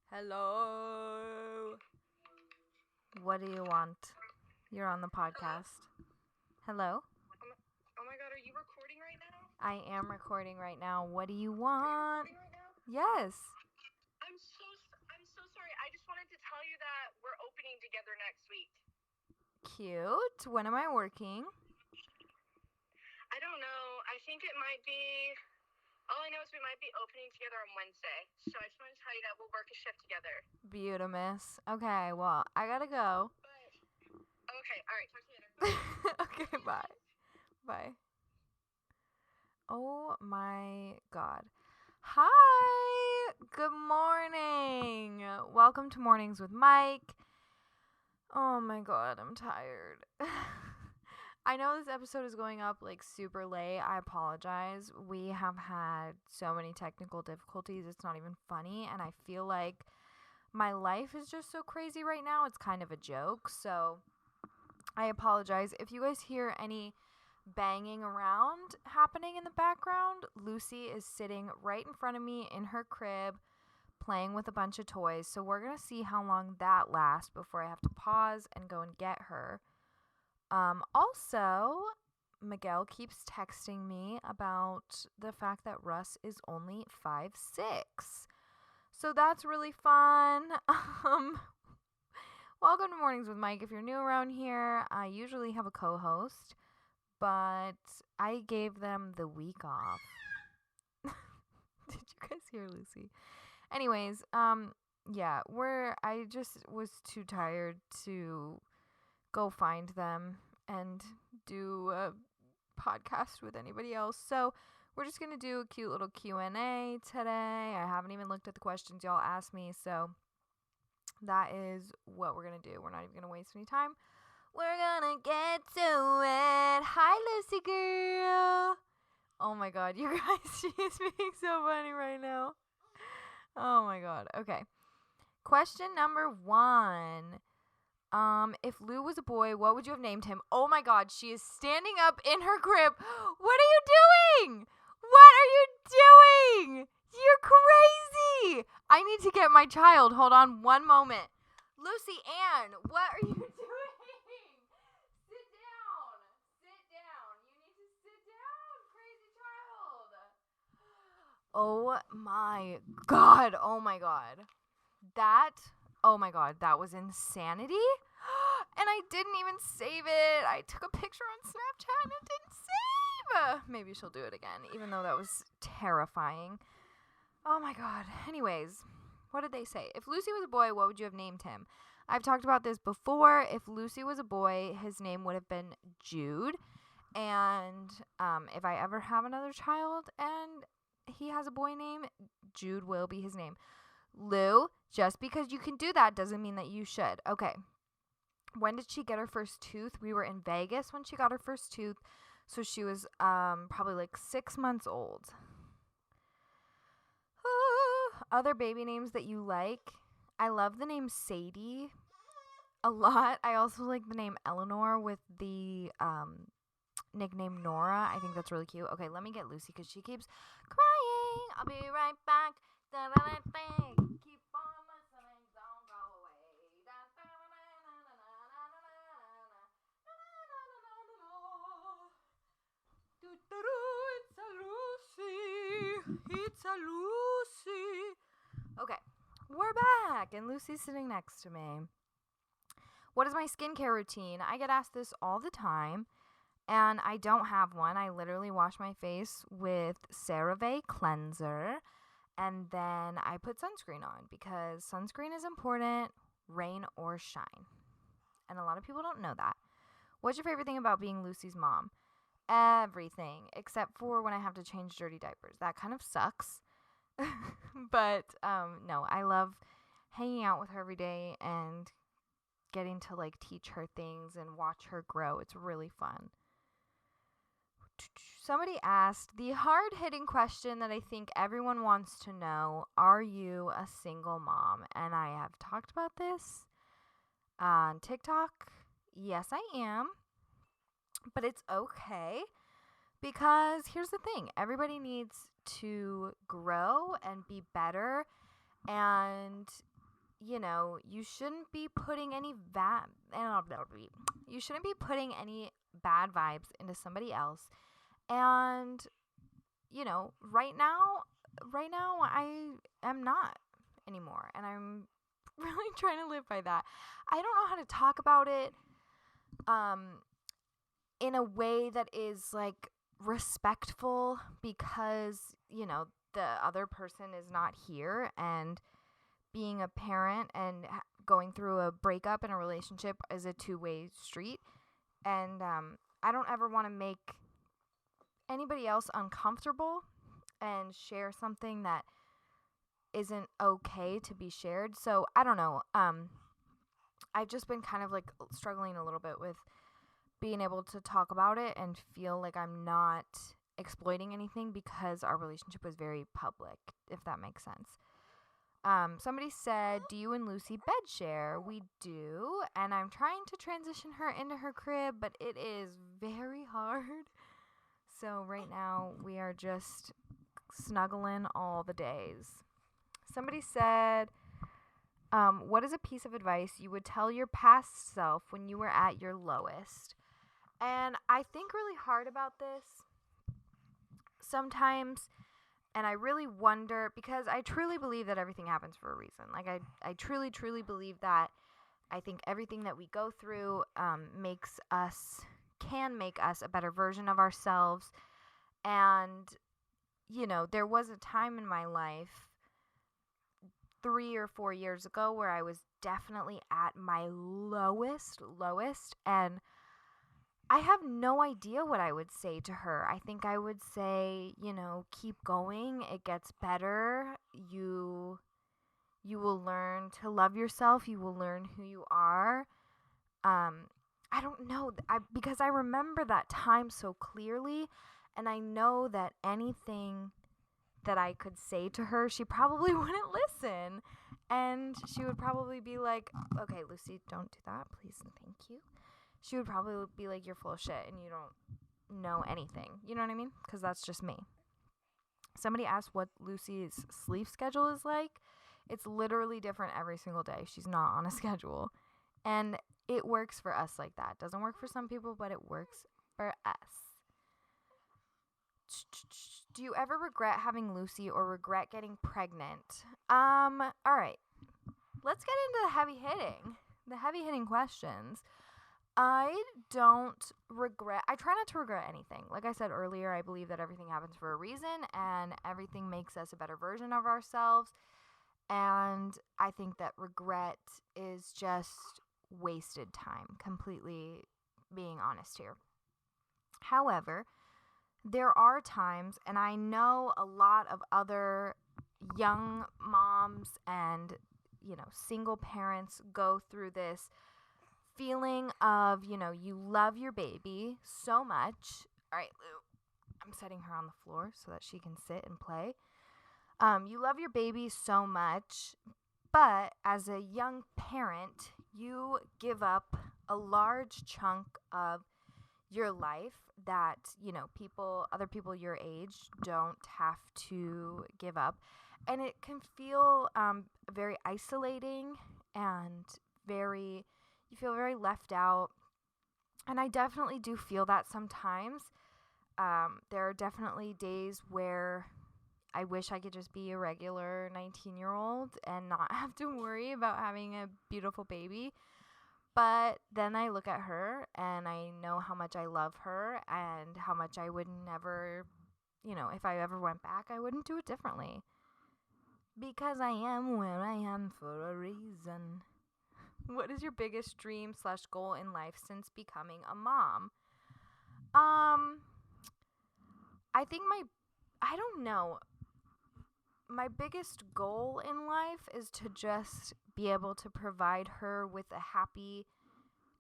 Hello. What do you want? You're on the podcast. Hello? Oh my god, are you recording right now? I am recording right now. What do you Are you want? recording right now? Yes. I'm so sorry. I just wanted to tell you that we're opening together next week. Cute. When am I working? I don't know. I think it might be. All I know is we might be opening together on Wednesday. So I just wanted to tell you that we'll work a shift together. Beautimous. Okay, well, I gotta go. Okay, alright, talk to you later. Okay, bye. Bye. Oh my god. Hi. Good morning. Welcome to Mornings with Mike. Oh my god, I'm tired. I know this episode is going up like super late. I apologize. We have had so many technical difficulties. It's not even funny. And I feel like my life is just so crazy right now. It's kind of a joke. So I apologize. If you guys hear any banging around happening in the background, Lucy is sitting right in front of me in her crib playing with a bunch of toys. So we're going to see how long that lasts before I have to pause and go and get her. Also, Miguel keeps texting me about the fact that Russ is only 5'6". So that's really fun. Welcome to Mornings with Mike. If you're new around here, I usually have a co-host, but I gave them the week off. Did you guys hear Lucy? Anyways, yeah, I just was too tired to go find them and do a podcast with anybody else. So we're just going to do a cute little Q&A today. I haven't even looked at the questions y'all asked me, so that is what we're going to do. We're not even going to waste any time. We're going to get to it. Hi, Lucy girl. Oh my god, you guys, she is being so funny right now. Oh my god. Okay. Question number 1. If Lou was a boy, what would you have named him? Oh my god, she is standing up in her crib. What are you doing? What are you doing? You're crazy. I need to get my child. Hold on one moment. Lucy Ann, what are you doing? Sit down. Sit down. You need to sit down, crazy child. Oh my god. Oh my god. Oh my god, that was insanity. And I didn't even save it. I took a picture on Snapchat and it didn't save. Maybe she'll do it again, even though that was terrifying. Oh my god. Anyways, what did they say? If Lucy was a boy, what would you have named him? I've talked about this before. If Lucy was a boy, his name would have been Jude. And if I ever have another child and he has a boy name, Jude will be his name. Lou, just because you can do that doesn't mean that you should. Okay. When did she get her first tooth? We were in Vegas when she got her first tooth. So she was probably like 6 months old. Other baby names that you like? I love the name Sadie a lot. I also like the name Eleanor with the nickname Nora. I think that's really cute. Okay, let me get Lucy because she keeps crying. I'll be right back. Keep on listening, don't go away. It's a Lucy. It's a Lucy. Okay, we're back, and Lucy's sitting next to me. What is my skincare routine? I get asked this all the time, and I don't have one. I literally wash my face with CeraVe cleanser, and then I put sunscreen on because sunscreen is important, rain or shine. And a lot of people don't know that. What's your favorite thing about being Lucy's mom? Everything, except for when I have to change dirty diapers. That kind of sucks. But no, I love hanging out with her every day and getting to like teach her things and watch her grow. It's really fun. Somebody asked the hard-hitting question that I think everyone wants to know: are you a single mom? And I have talked about this on TikTok. Yes, I am. But it's okay, because here's the thing. Everybody needs to grow and be better. And you shouldn't be putting any you shouldn't be putting any bad vibes into somebody else. And right now I am not anymore, and I'm really trying to live by that. I don't know how to talk about it in a way that is like respectful, because the other person is not here, and being a parent and going through a breakup in a relationship is a two-way street. And I don't ever want to make anybody else uncomfortable and share something that isn't okay to be shared. So I don't know. I've just been kind of like struggling a little bit with being able to talk about it and feel like I'm not exploiting anything, because our relationship was very public, if that makes sense. Somebody said, do you and Lucy bed share? We do, and I'm trying to transition her into her crib, but it is very hard. So right now we are just snuggling all the days. Somebody said, what is a piece of advice you would tell your past self when you were at your lowest? And I think really hard about this sometimes, and I really wonder, because I truly believe that everything happens for a reason. Like, I truly, truly believe that. I think everything that we go through can make us a better version of ourselves. And, there was a time in my life 3 or 4 years ago where I was definitely at my lowest, and I have no idea what I would say to her. I think I would say, keep going. It gets better. You will learn to love yourself. You will learn who you are. I don't know. Because I remember that time so clearly, and I know that anything that I could say to her, she probably wouldn't listen. And she would probably be like, okay, Lucy, don't do that, please and thank you. She would probably be like, you're full of shit and you don't know anything. You know what I mean? Because that's just me. Somebody asked what Lucy's sleep schedule is like. It's literally different every single day. She's not on a schedule. And it works for us like that. Doesn't work for some people, but it works for us. Do you ever regret having Lucy or regret getting pregnant? All right. Let's get into the heavy hitting questions. I don't regret. I try not to regret anything. Like I said earlier, I believe that everything happens for a reason, and everything makes us a better version of ourselves. And I think that regret is just wasted time, completely being honest here. However, there are times, and I know a lot of other young moms and, single parents go through this feeling of, you love your baby so much. All right, Lou, I'm setting her on the floor so that she can sit and play. You love your baby so much, but as a young parent, you give up a large chunk of your life that, other people your age don't have to give up. And it can feel very isolating, and you feel very left out. And I definitely do feel that sometimes. There are definitely days where I wish I could just be a regular 19-year-old and not have to worry about having a beautiful baby. But then I look at her and I know how much I love her and how much I would never, if I ever went back, I wouldn't do it differently. Because I am where I am for a reason. What is your biggest dream / goal in life since becoming a mom? I think I don't know. My biggest goal in life is to just be able to provide her with a happy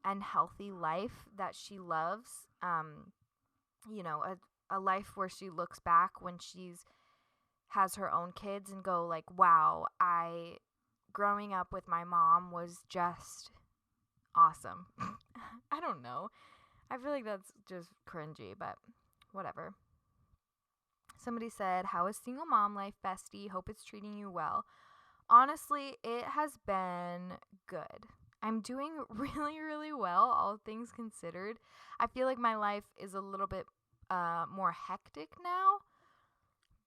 and healthy life that she loves. A life where she looks back when she's has her own kids and go like, wow, growing up with my mom was just awesome. I don't know. I feel like that's just cringy, but whatever. Somebody said, how is single mom life, bestie? Hope it's treating you well. Honestly, it has been good. I'm doing really, really well, all things considered. I feel like my life is a little bit more hectic now,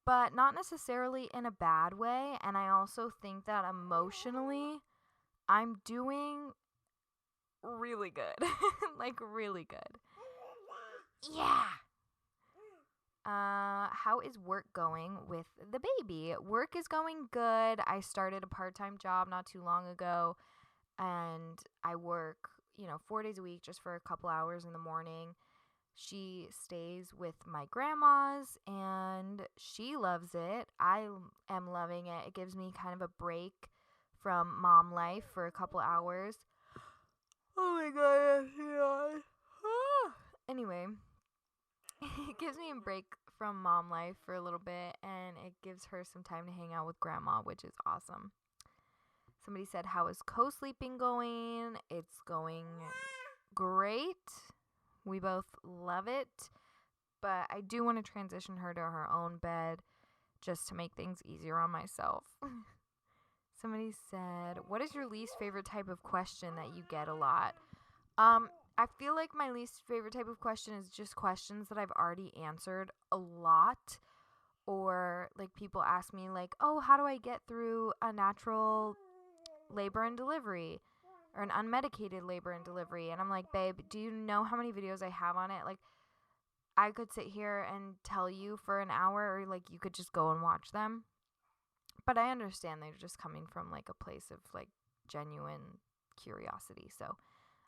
but not necessarily in a bad way. And I also think that emotionally, I'm doing really good. Like, really good. Yeah. How is work going with the baby? Work is going good. I started a part-time job not too long ago, and I work, 4 days a week just for a couple hours in the morning. She stays with my grandma's and she loves it. I am loving it. It gives me kind of a break from mom life for a couple hours. Oh my god. Anyway, it gives me a break from mom life for a little bit, and it gives her some time to hang out with grandma, which is awesome. Somebody said, how is co-sleeping going? It's going great. We both love it, but I do want to transition her to her own bed just to make things easier on myself. Somebody said, what is your least favorite type of question that you get a lot? I feel like my least favorite type of question is just questions that I've already answered a lot. Or like people ask me like, oh, how do I get through a natural labor and delivery or an unmedicated labor and delivery? And I'm like, babe, do you know how many videos I have on it? Like, I could sit here and tell you for an hour, or like you could just go and watch them. But I understand they're just coming from like a place of like genuine curiosity. So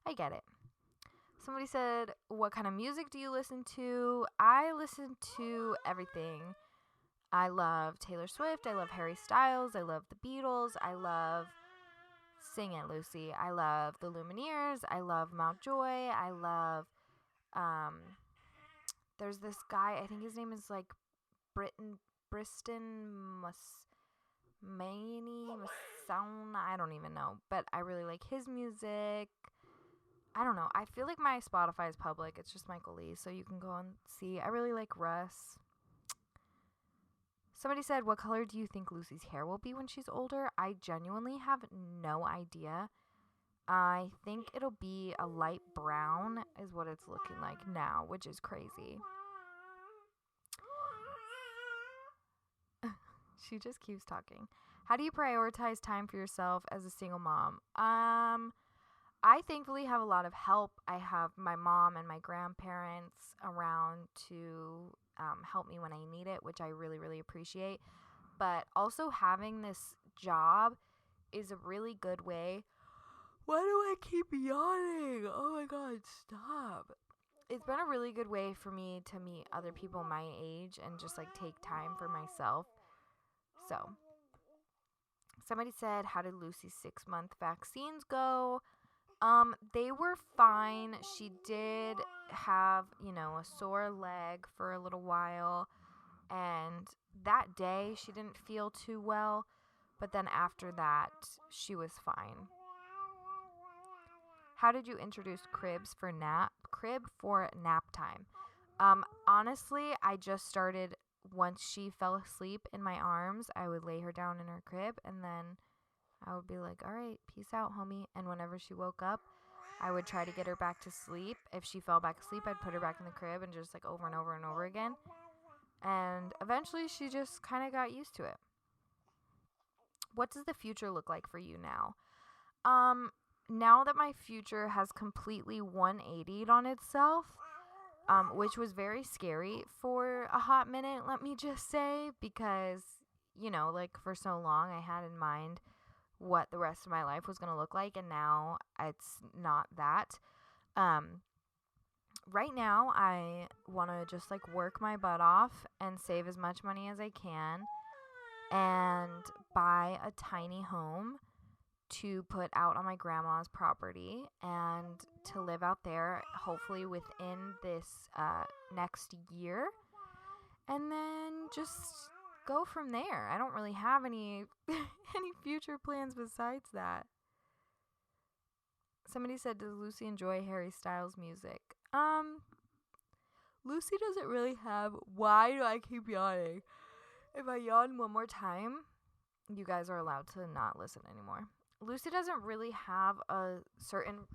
I get it. Somebody said, what kind of music do you listen to? I listen to everything. I love Taylor Swift. I love Harry Styles. I love the Beatles. I love Sing It, Lucy. I love the Lumineers. I love Mountjoy. I love, there's this guy, I think his name is like Briston Masound. I don't even know, but I really like his music. I don't know. I feel like my Spotify is public. It's just Michael Lee, so you can go and see. I really like Russ. Somebody said, what color do you think Lucy's hair will be when she's older? I genuinely have no idea. I think it'll be a light brown is what it's looking like now, which is crazy. She just keeps talking. How do you prioritize time for yourself as a single mom? I thankfully have a lot of help. I have my mom and my grandparents around to help me when I need it, which I really, really appreciate. But also having this job is a really good way. Why do I keep yawning? Oh my god, stop. It's been a really good way for me to meet other people my age and just like take time for myself. So, somebody said, how did Lucy's 6-month vaccines go? They were fine. She did have, a sore leg for a little while, and that day she didn't feel too well, but then after that, she was fine. How did you introduce crib for nap time? Honestly, I just started once she fell asleep in my arms. I would lay her down in her crib, and then I would be like, all right, peace out, homie. And whenever she woke up, I would try to get her back to sleep. If she fell back asleep, I'd put her back in the crib and just like over and over and over again. And eventually she just kind of got used to it. What does the future look like for you now? Now that my future has completely 180'd on itself, which was very scary for a hot minute, let me just say, because, like for so long I had in mind what the rest of my life was going to look like, and now it's not that. Right now I want to just like work my butt off and save as much money as I can and buy a tiny home to put out on my grandma's property and to live out there hopefully within this next year, and then just go from there. I don't really have any any future plans besides that. Somebody said, does Lucy enjoy Harry Styles music? Lucy doesn't really have. Why do I keep yawning? If I yawn one more time, you guys are allowed to not listen anymore. Lucy doesn't really have a certain...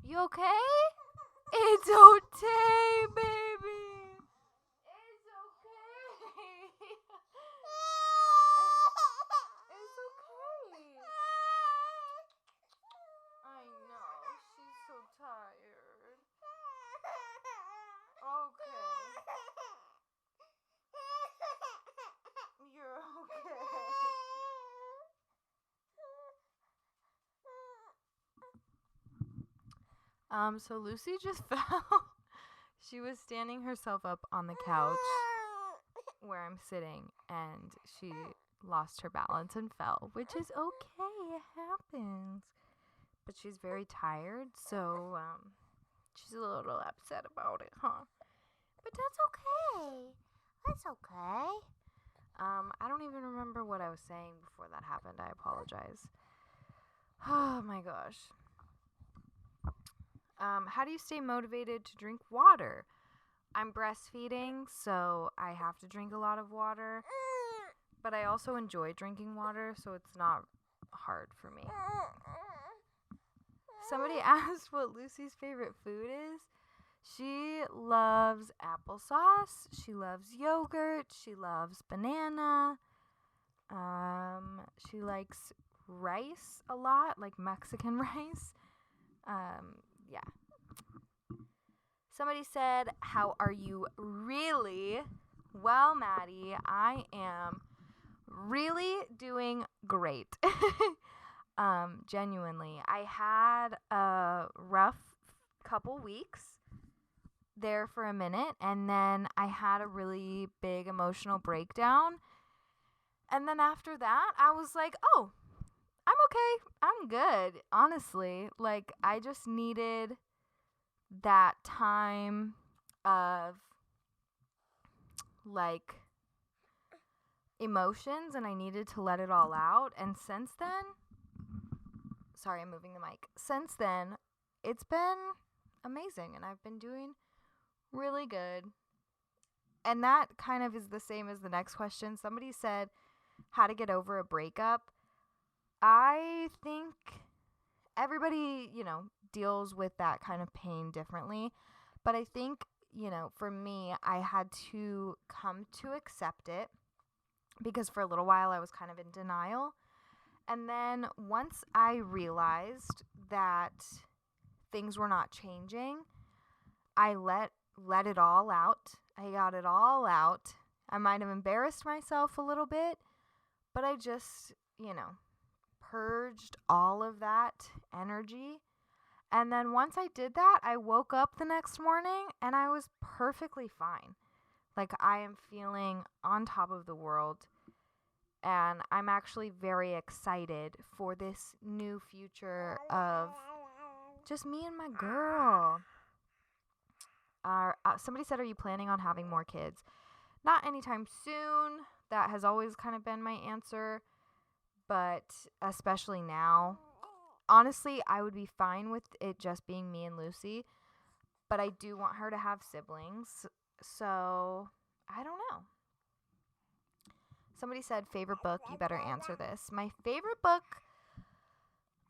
You okay? It's okay, baby. It's okay. It's okay. I know. She's so tired. Okay. You're okay. So Lucy just fell. She was standing herself up on the couch where I'm sitting, and she lost her balance and fell, which is okay. It happens. But she's very tired, so she's a little upset about it, huh? But that's okay. That's okay. I don't even remember what I was saying before that happened. I apologize. Oh my gosh. How do you stay motivated to drink water? I'm breastfeeding, so I have to drink a lot of water. But I also enjoy drinking water, so it's not hard for me. Somebody asked what Lucy's favorite food is. She loves applesauce. She loves yogurt. She loves banana. She likes rice a lot, like Mexican rice. Yeah. Somebody said, how are you really? Well, Maddie, I am really doing great. Genuinely. I had a rough couple weeks there for a minute, and then I had a really big emotional breakdown. And then after that, I was like, oh, I'm okay. I'm good. Honestly, like, I just needed that time of, like, emotions, and I needed to let it all out. And since then, sorry, I'm moving the mic. Since then, it's been amazing, and I've been doing really good. And that kind of is the same as the next question. Somebody said how to get over a breakup. I think everybody, deals with that kind of pain differently. But I think, for me, I had to come to accept it because for a little while I was kind of in denial. And then once I realized that things were not changing, I let it all out. I got it all out. I might have embarrassed myself a little bit, but I just, purged all of that energy. And then once I did that, I woke up the next morning and I was perfectly fine. Like, I am feeling on top of the world. And I'm actually very excited for this new future of just me and my girl. Somebody said, are you planning on having more kids? Not anytime soon. That has always kind of been my answer. But especially now. Honestly, I would be fine with it just being me and Lucy. But I do want her to have siblings. So, I don't know. Somebody said, favorite book. You better answer this. My favorite book,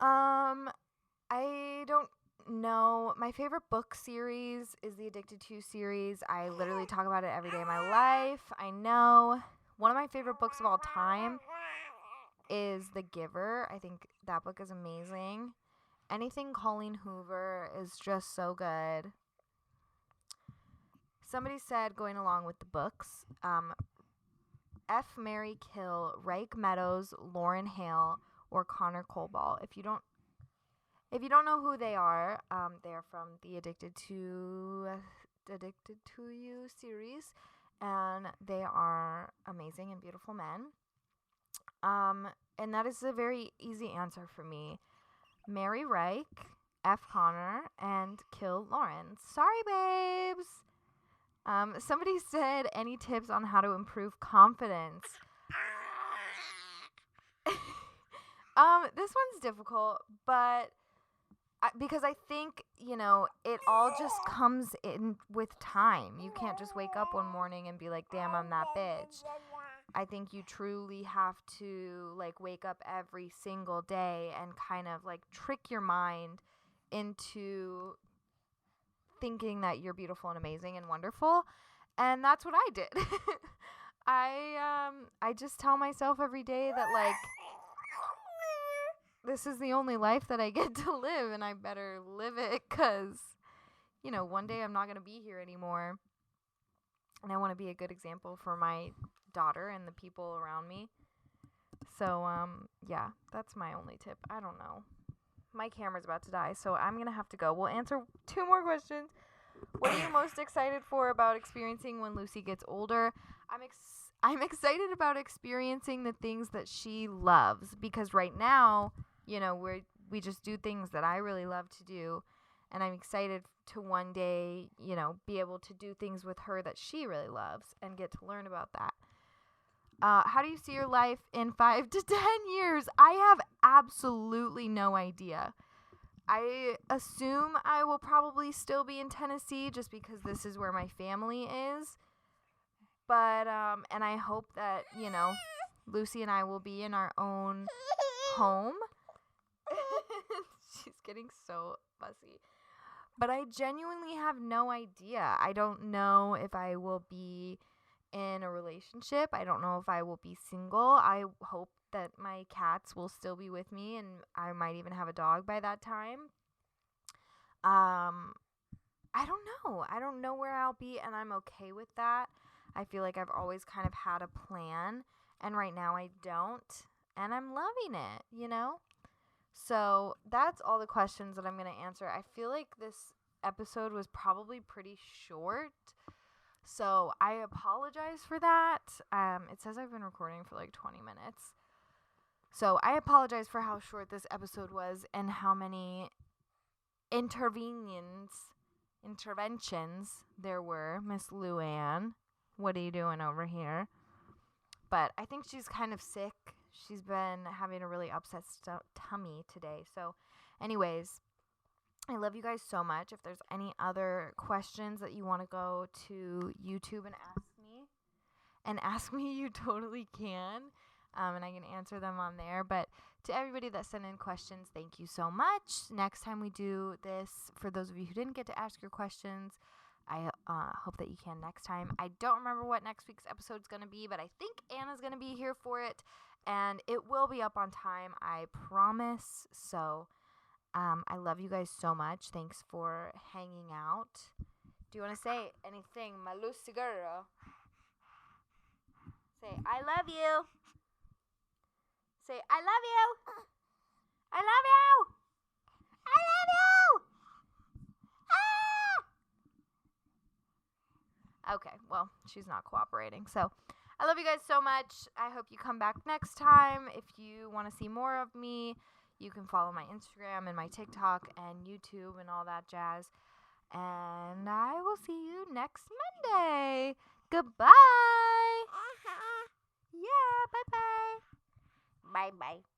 I don't know. My favorite book series is the Addicted to series. I literally talk about it every day of my life. I know. One of my favorite books of all time is The Giver. I think that book is amazing. Anything Colleen Hoover is just so good. Somebody said, going along with the books, F, Marry, Kill, Reich Meadows, Lauren Hale, or Connor Colball. If you don't know who they are from the Addicted to You series, and they are amazing and beautiful men. And that is a very easy answer for me. Marry Reich, F Connor, and kill Lauren. Sorry, babes. Somebody said, any tips on how to improve confidence? This one's difficult, but because I think, it all just comes in with time. You can't just wake up one morning and be like, damn, I'm that bitch. I think you truly have to like wake up every single day and kind of like trick your mind into thinking that you're beautiful and amazing and wonderful. And that's what I did. I just tell myself every day that like this is the only life that I get to live, and I better live it, cuz you know, one day I'm not going to be here anymore. And I want to be a good example for my daughter and the people around me. So, yeah, that's my only tip. I don't know. My camera's about to die, so I'm going to have to go. We'll answer 2 more questions. What are you most excited for about experiencing when Lucy gets older? I'm excited about experiencing the things that she loves, because right now, you know, we just do things that I really love to do. And I'm excited to one day, you know, be able to do things with her that she really loves and get to learn about that. How do you see your life in 5 to 10 years? I have absolutely no idea. I assume I will probably still be in Tennessee just because this is where my family is. But, and I hope that, you know, Lucy and I will be in our own home. She's getting so fussy. But I genuinely have no idea. I don't know if I will be in a relationship. I don't know if I will be single. I hope that my cats will still be with me, and I might even have a dog by that time. I don't know. I don't know where I'll be, and I'm okay with that. I feel like I've always kind of had a plan, and right now I don't, and I'm loving it, you know? So that's all the questions that I'm going to answer. I feel like this episode was probably pretty short, so I apologize for that. It says I've been recording for like 20 minutes. So I apologize for how short this episode was and how many interventions there were. Miss Luann, what are you doing over here? But I think she's kind of sick. She's been having a really upset tummy today. So anyways, I love you guys so much. If there's any other questions that you want to go to YouTube and ask me, you totally can. And I can answer them on there. But to everybody that sent in questions, thank you so much. Next time we do this, for those of you who didn't get to ask your questions, I hope that you can next time. I don't remember what next week's episode is going to be, but I think Anna's going to be here for it. And it will be up on time, I promise. So I love you guys so much. Thanks for hanging out. Do you want to say anything, my Lucy girl? Say, I love you. Say, I love you. I love you. I love you. Ah! Okay, well, she's not cooperating. So I love you guys so much. I hope you come back next time. If you want to see more of me, you can follow my Instagram and my TikTok and YouTube and all that jazz. And I will see you next Monday. Goodbye. Yeah, bye-bye. Bye-bye.